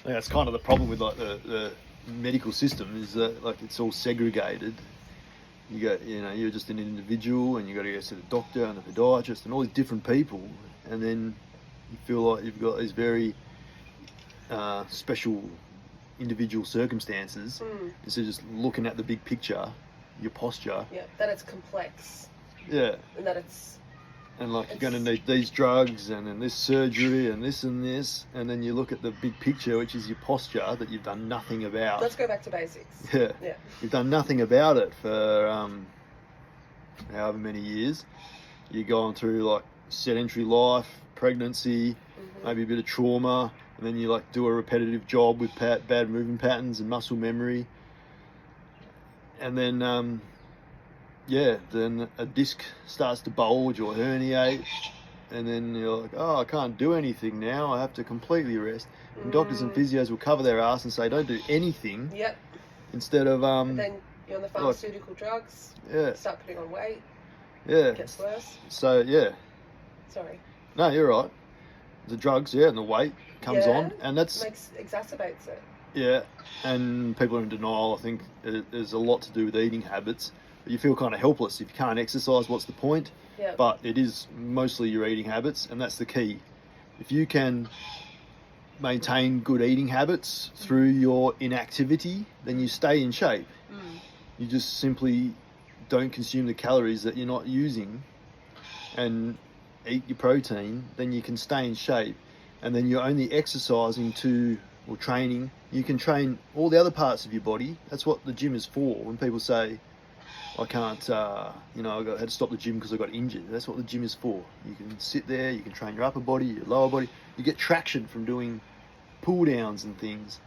think that's kind of the problem with like the medical system is that like it's all segregated. You go, you know, you're just an individual, and you got to go see the doctor and the podiatrist and all these different people, and then you feel like you've got these very special individual circumstances instead of just looking at the big picture, your posture. Yeah, that it's complex. Yeah. And that it's... And like you're going to need these drugs and then this surgery and this, and then you look at the big picture, which is your posture that you've done nothing about. Let's go back to basics. Yeah. Yeah. You've done nothing about it for however many years. You're going through like sedentary life, pregnancy, maybe a bit of trauma, and then you like do a repetitive job with bad movement patterns and muscle memory. And then then a disc starts to bulge or herniate, and then you're like, oh, I can't do anything now, I have to completely rest. And doctors and physios will cover their ass and say, don't do anything. Yep. Instead of and then you're on the pharmaceutical drugs. Yeah. Start putting on weight. Yeah. It gets worse. So yeah. Sorry. No, you're right. The drugs, and the weight comes on, and that's exacerbates it. Yeah, and people are in denial. I think there's a lot to do with eating habits. But you feel kind of helpless if you can't exercise. What's the point? Yeah. But it is mostly your eating habits, and that's the key. If you can maintain good eating habits through your inactivity, then you stay in shape. You just simply don't consume the calories that you're not using, and eat your protein. Then you can stay in shape, and then you're only exercising or training. You can train all the other parts of your body. That's what the gym is for. When people say, I can't, I had to stop the gym because I got injured. That's what the gym is for. You can sit there, you can train your upper body, your lower body. You get traction from doing pull downs and things,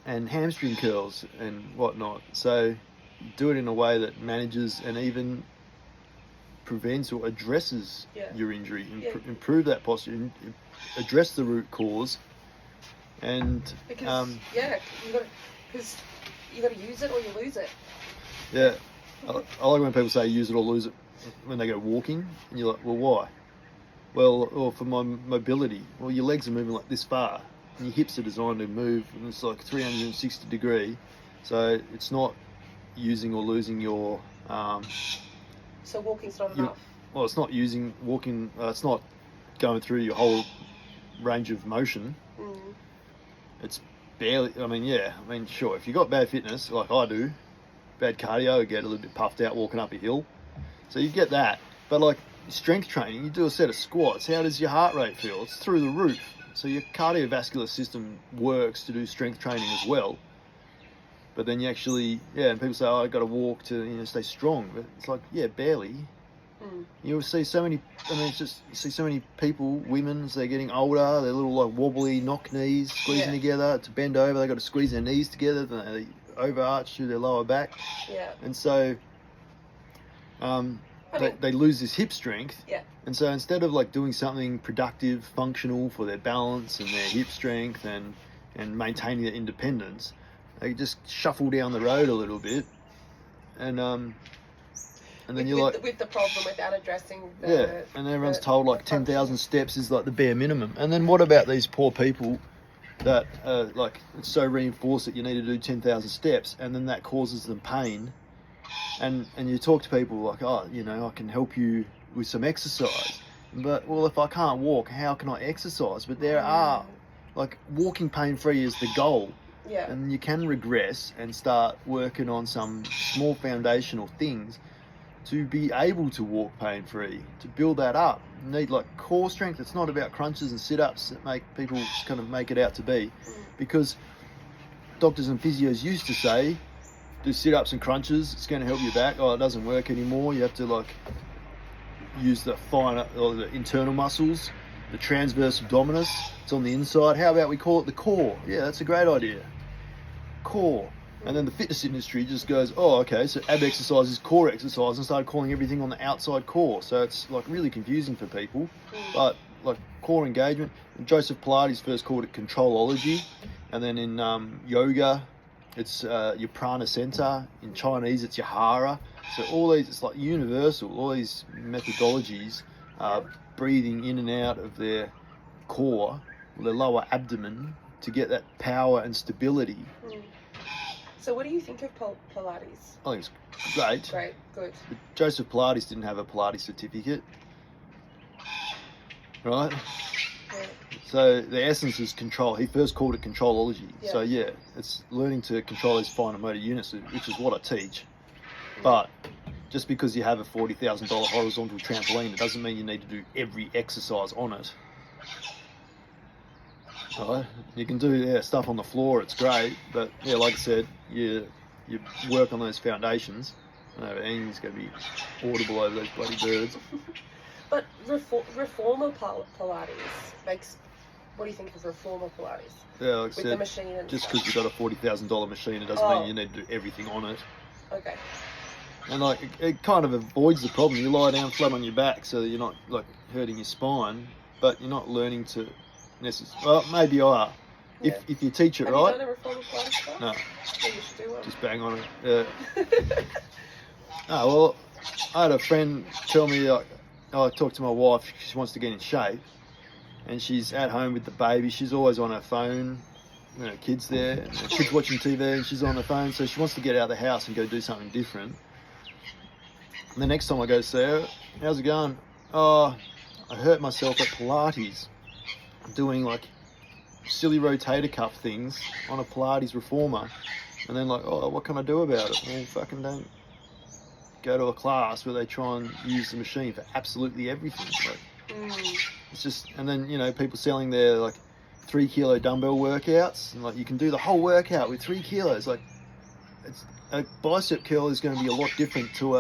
and hamstring curls and whatnot. So do it in a way that manages and even prevents or addresses your injury, improve that posture, address the root cause. And because you got to use it or you lose it. Yeah, I like when people say use it or lose it when they go walking, and you're like, well, why? Well, for my mobility. Well, your legs are moving like this far, and your hips are designed to move, and it's like 360 degree, so it's not using or losing your. So walking's not enough. Well, it's not using walking. It's not going through your whole range of motion. It's barely. Sure, if you've got bad fitness like I do, bad cardio, I get a little bit puffed out walking up a hill, so you get that. But like strength training, you do a set of squats, how does your heart rate feel? It's through the roof. So your cardiovascular system works to do strength training as well. But then you actually, and people say, oh, I've got to walk to stay strong. But it's like, barely. You see so many, you see so many people, women, as they're getting older, they're little like wobbly knock knees, squeezing together to bend over. They've got to squeeze their knees together, they overarch through their lower back. Yeah. And so they lose this hip strength. Yeah. And so instead of like doing something productive, functional for their balance and their hip strength and maintaining their independence, they just shuffle down the road a little bit. And then you're like... With the problem without addressing the... Yeah, and everyone's told like 10,000 steps is like the bare minimum. And then what about these poor people that like it's so reinforced that you need to do 10,000 steps, and then that causes them pain, and you talk to people like, oh, I can help you with some exercise, but well, if I can't walk, how can I exercise? But there are like walking pain-free is the goal. Yeah. And you can regress and start working on some small foundational things to be able to walk pain-free, to build that up. You need like core strength. It's not about crunches and sit-ups that make people just kind of make it out to be, because doctors and physios used to say, do sit-ups and crunches, it's going to help your back. Oh, it doesn't work anymore. You have to like use the finer or the internal muscles, the transverse abdominis. It's on the inside. How about we call it the core? Yeah, that's a great idea. Core. And then the fitness industry just goes, oh, okay, so ab exercise is core exercise, and started calling everything on the outside core. So it's like really confusing for people. But like core engagement, and Joseph Pilates first called it controlology, and then in yoga, it's your prana center. In Chinese, it's your hara. So all these, it's like universal. All these methodologies are breathing in and out of their core, their lower abdomen, to get that power and stability. Mm. So what do you think of Pilates? I think it's great. Great, good. But Joseph Pilates didn't have a Pilates certificate, right? Yeah. So the essence is control. He first called it controlology. Yeah. So yeah, it's learning to control his finer motor units, which is what I teach. Mm. But just because you have a $40,000 horizontal trampoline, it doesn't mean you need to do every exercise on it. Right? You can do stuff on the floor. It's great, but yeah, like I said, you work on those foundations. I know Ian's going to be audible over those bloody birds. But reformer Pilates makes. What do you think of reformer Pilates? Yeah, like I With the said, machine and just stuff. because you've got a $40,000 machine, it doesn't mean you need to do everything on it. Okay. And like it kind of avoids the problem. You lie down flat on your back, so that you're not like hurting your spine, but you're not learning to necessarily. Well, maybe you are. Yeah. If you teach it Have right. you done a reformer Pilates class? No, Yeah, you should do one. just bang on it. Yeah. Oh well, I had a friend tell me like, I talked to my wife. She wants to get in shape, and she's at home with the baby. She's always on her phone. You know, kids there, and the kids watching TV, and she's on her phone. So she wants to get out of the house and go do something different. And the next time I go see her, how's it going? Oh, I hurt myself at Pilates, doing like silly rotator cuff things on a Pilates reformer. And then like, oh, what can I do about it? Well, fucking don't go to a class where they try and use the machine for absolutely everything. Like, it's just, and then, you know, people selling their like 3 kilo dumbbell workouts, and like you can do the whole workout with 3 kilos. Like, it's a bicep curl is going to be a lot different to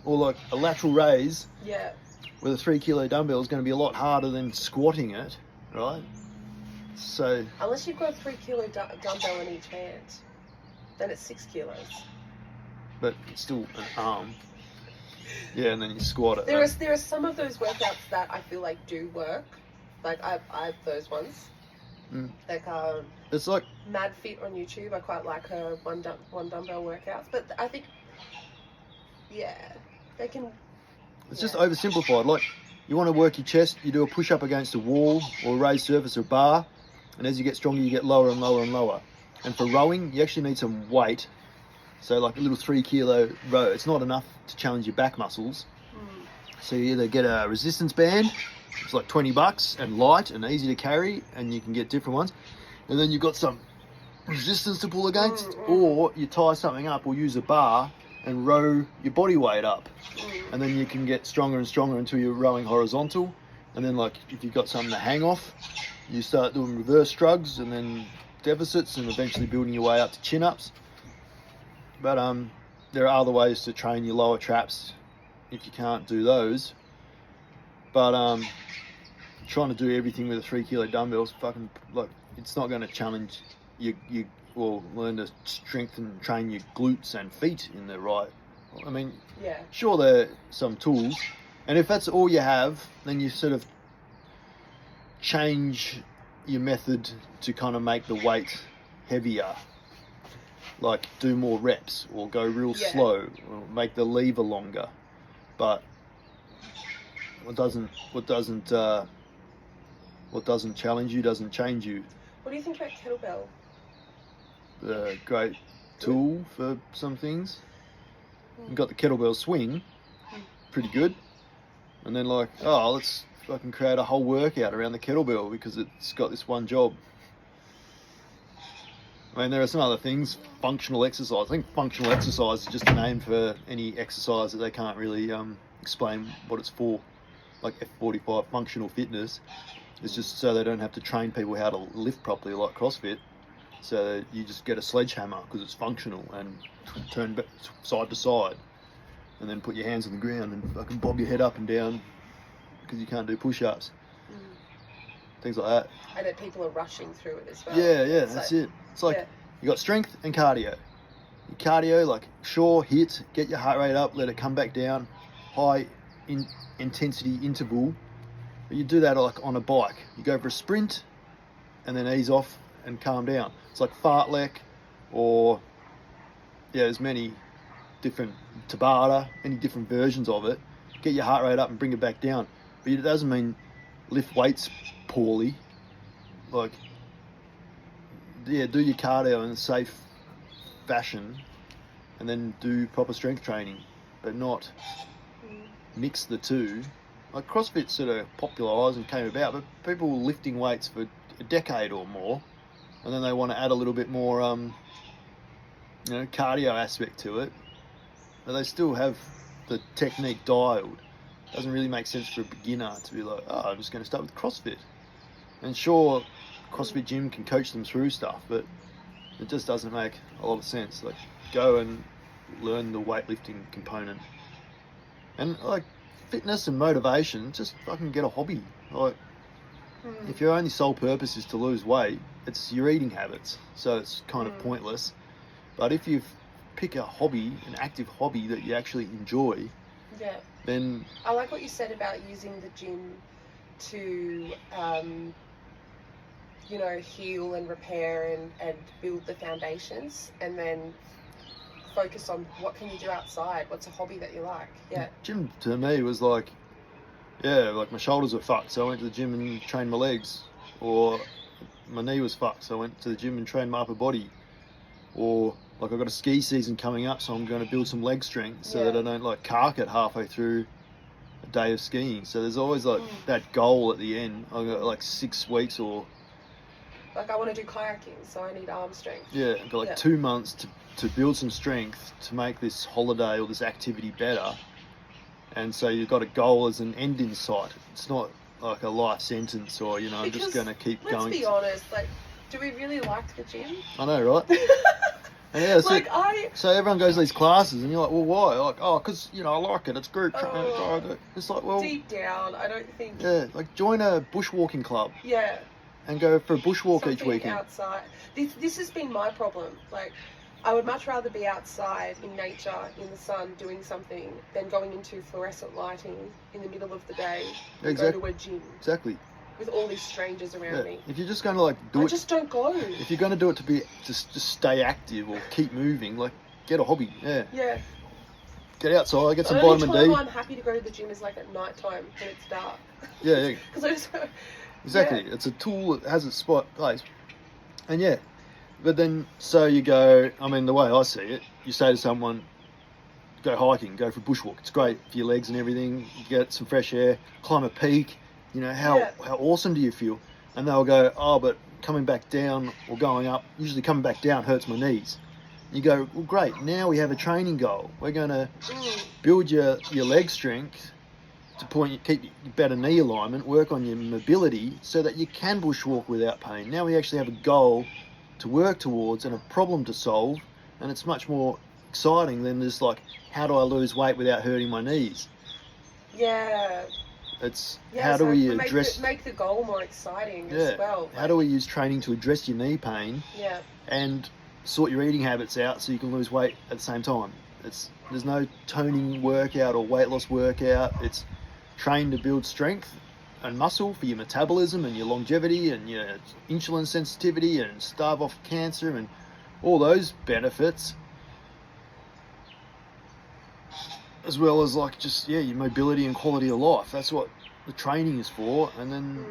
or like a lateral raise. Yeah. With a 3 kilo dumbbell is going to be a lot harder than squatting it, right? So Unless you've got a 3 kilo dumbbell in each hand, then it's 6 kilos. but it's still an arm. Yeah, and then you squat it. There are some of those workouts that I feel like do work. Like I have those ones. Mm. Like It's like, Mad Fit on YouTube. I quite like her one dumbbell workouts. But I think, yeah, they can. it's just oversimplified. Like, you want to work your chest, you do a push up against a wall or a raised surface or a bar, and as you get stronger, you get lower and lower and lower. And for rowing, you actually need some weight. So like a little 3 kilo row, it's not enough to challenge your back muscles. So you either get a resistance band, it's like $20 and light and easy to carry, and you can get different ones. And then you've got some resistance to pull against, or you tie something up or use a bar and row your body weight up. And then you can get stronger and stronger until you're rowing horizontal. And then like if you've got something to hang off, you start doing reverse shrugs and then deficits and eventually building your way up to chin-ups. But there are other ways to train your lower traps if you can't do those. But trying to do everything with a 3 kilo dumbbells, fucking like, it's not going to challenge you or learn to strengthen and train your glutes and feet in the right. I mean, Yeah. sure, there are some tools, and if that's all you have, then you sort of change your method to kind of make the weight heavier. Like do more reps or go real slow or make the lever longer. But what doesn't challenge you doesn't change you. What do you think about kettlebell? A great tool for some things. You've got the kettlebell swing, pretty good. And then like, oh, let's fucking create a whole workout around the kettlebell because it's got this one job. I mean, there are some other things, functional exercise. I think functional exercise is just a name for any exercise that they can't really explain what it's for. Like F45, functional fitness. It's just so they don't have to train people how to lift properly like CrossFit. So you just get a sledgehammer because it's functional and turn side to side. And then put your hands on the ground and fucking bob your head up and down because you can't do push-ups. Things like that. I know people are rushing through it as well. Yeah, that's it. It's like you got strength and cardio. Your cardio, like hit, get your heart rate up, let it come back down, high intensity interval. But you do that like on a bike. You go for a sprint and then ease off and calm down. It's like fartlek or there's many different Tabata, any different versions of it. Get your heart rate up and bring it back down. But it doesn't mean lift weights poorly. Like do your cardio in a safe fashion, and then do proper strength training, but not mix the two. Like CrossFit sort of popularised and came about, but people were lifting weights for a decade or more, and then they want to add a little bit more, cardio aspect to it, but they still have the technique dialed. Doesn't really make sense for a beginner to be like, oh, I'm just going to start with CrossFit. And sure, CrossFit gym can coach them through stuff, but it just doesn't make a lot of sense. Like, go and learn the weightlifting component. And like fitness and motivation, just fucking get a hobby. Like, if your only sole purpose is to lose weight, it's your eating habits, so it's kind of pointless. But if you pick a hobby, an active hobby that you actually enjoy, then I like what you said about using the gym to heal and repair and build the foundations, and then focus on what can you do outside, what's a hobby that you like. Gym to me was like, like my shoulders were fucked, so I went to the gym and trained my legs, or my knee was fucked, so I went to the gym and trained my upper body, or like I've got a ski season coming up, so I'm going to build some leg strength so that I don't like cark it halfway through a day of skiing. So there's always like that goal at the end. I've got like 6 weeks, or like I want to do kayaking, so I need arm strength. I've got like 2 months to build some strength to make this holiday or this activity better. And so you've got a goal as an end in sight. It's not like a life sentence, or I'm just going to keep going. Let's be honest, like, do we really like the gym? I know, right? And so everyone goes to these classes, and you're like, well, why? Like, oh, because I like it. It's group training. It's like, well, deep down, I don't think. Like join a bushwalking club. Yeah. And go for a bushwalk Something each weekend. Outside. This has been my problem. Like, I would much rather be outside in nature, in the sun, doing something, than going into fluorescent lighting in the middle of the day and go to a gym. Exactly. With all these strangers around me. If you're just going to like do I it, just don't go. If you're going to do it to be just stay active or keep moving, like get a hobby. Yeah. Get outside, get some the vitamin only D. time I'm happy to go to the gym is like at night time when it's dark. Yeah. Because I just go. Exactly. Yeah. It's a tool that has its spot place. And but then so you go. I mean, the way I see it, you say to someone, go hiking, go for a bushwalk. It's great for your legs and everything. You get some fresh air, climb a peak. How awesome do you feel? And they'll go, oh, but coming back down or going up, usually coming back down hurts my knees. You go, well, great, now we have a training goal. We're going to build your leg strength to keep your better knee alignment, work on your mobility so that you can bushwalk without pain. Now we actually have a goal to work towards and a problem to solve, and it's much more exciting than just like, how do I lose weight without hurting my knees? Yeah. It's how do we address make the goal more exciting as well. How do we use training to address your knee pain? And sort your eating habits out so you can lose weight at the same time. There's no toning workout or weight loss workout. It's train to build strength and muscle for your metabolism and your longevity and your insulin sensitivity and starve off cancer and all those benefits. As well as like just your mobility and quality of life. That's what the training is for. And then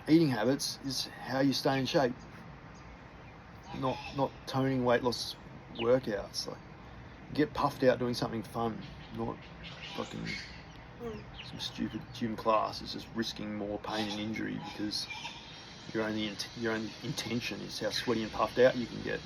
eating habits is how you stay in shape. Not toning weight loss workouts. Like get puffed out doing something fun, not fucking some stupid gym class. It's just risking more pain and injury because your only intention is how sweaty and puffed out you can get.